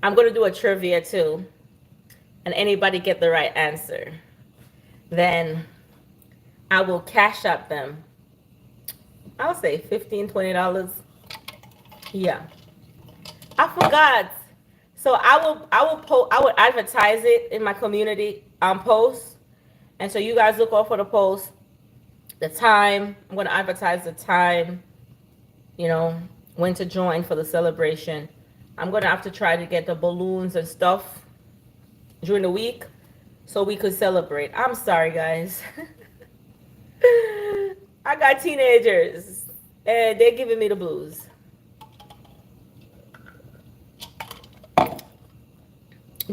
I'm going to do a trivia too. And anybody get the right answer, then I will cash out them. I'll say $15, $20. Yeah. I forgot. So I would advertise it in my community post. And so you guys look out for the post, the time. I'm gonna advertise the time, you know, when to join for the celebration. I'm gonna have to try to get the balloons and stuff during the week so we could celebrate. I'm sorry guys. I got teenagers and they're giving me the blues.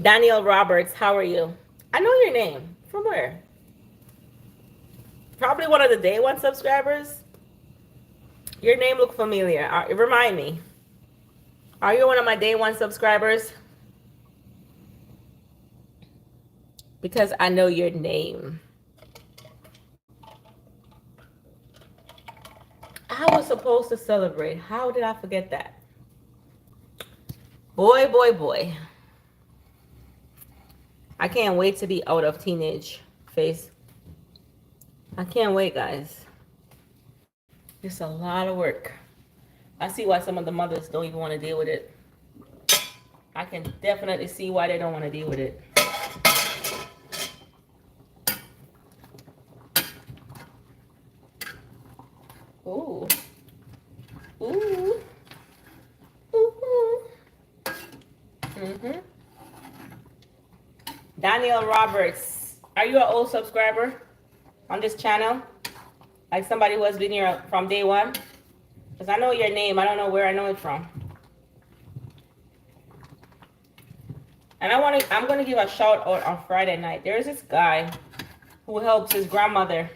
Daniel Roberts, how are you? I know your name. From where? Probably one of the day one subscribers. Your name look familiar. Remind me. Are you one of my day one subscribers? Because I know your name. I was supposed to celebrate. How did I forget that? Boy, boy, boy. I can't wait to be out of teenage phase. I can't wait, guys. It's a lot of work. I see why some of the mothers don't even want to deal with it. I can definitely see why they don't want to deal with it. Ooh. Ooh. Ooh. Mm-hmm. Daniel Roberts, are you an old subscriber on this channel? Like somebody who has been here from day one? Because I know your name. I don't know where I know it from. And I'm going to give a shout out on Friday night. There's this guy who helps his grandmother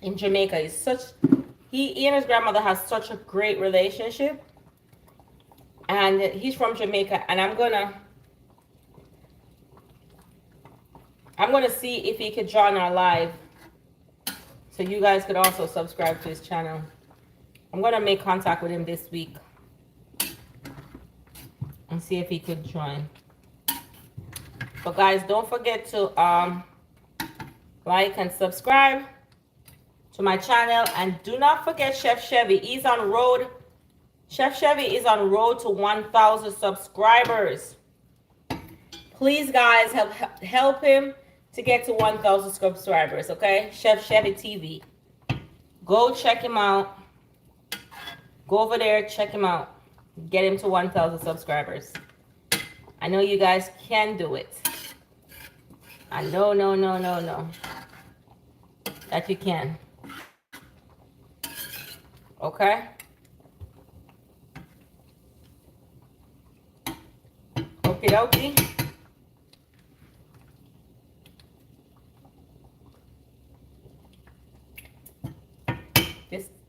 in Jamaica. He and his grandmother has such a great relationship. And he's from Jamaica. And I'm gonna see if he could join our live. So you guys could also subscribe to his channel. I'm gonna make contact with him this week. And see if he could join. But guys, don't forget to like and subscribe to my channel. And do not forget Chef Chevy. He's on road. Chef Chevy is on road to 1,000 subscribers. Please, guys, help him to get to 1,000 subscribers, okay? Chef Chevy TV. Go check him out. Go over there, check him out. Get him to 1,000 subscribers. I know you guys can do it. I know, no. That you can. Okay? Okie dokie.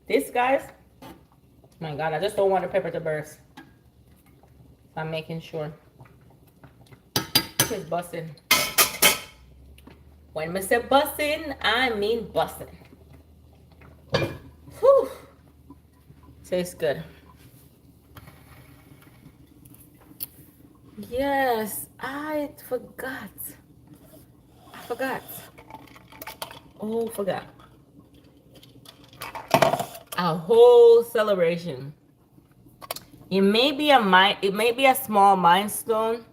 This guys, oh my God, I just don't want the pepper to burst. So I'm making sure. This is busting. When I say busting, I mean busting. Whew. Tastes good. Yes, I forgot. Oh, forgot. A whole celebration. It may be a small milestone,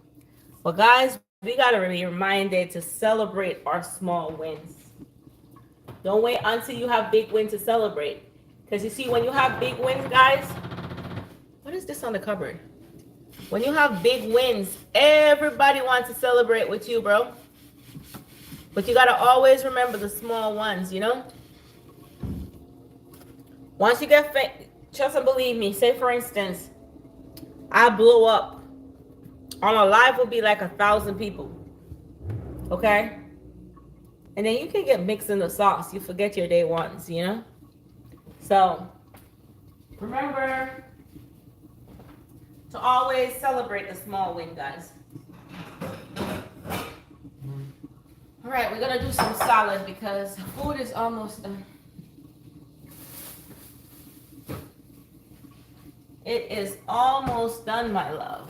but guys, we gotta be reminded to celebrate our small wins. Don't wait until you have big wins to celebrate. Because you see, when you have big wins, guys, what is this on the cupboard? When you have big wins, everybody wants to celebrate with you, bro. But you gotta always remember the small ones, you know? Once you get trust and believe me, say for instance, I blow up. On a live will be like 1,000 people. Okay? And then you can get mixed in the sauce. You forget your day ones, you know? So, remember to always celebrate the small win, guys. All right, we're going to do some salad because food is almost done. It is almost done, my love.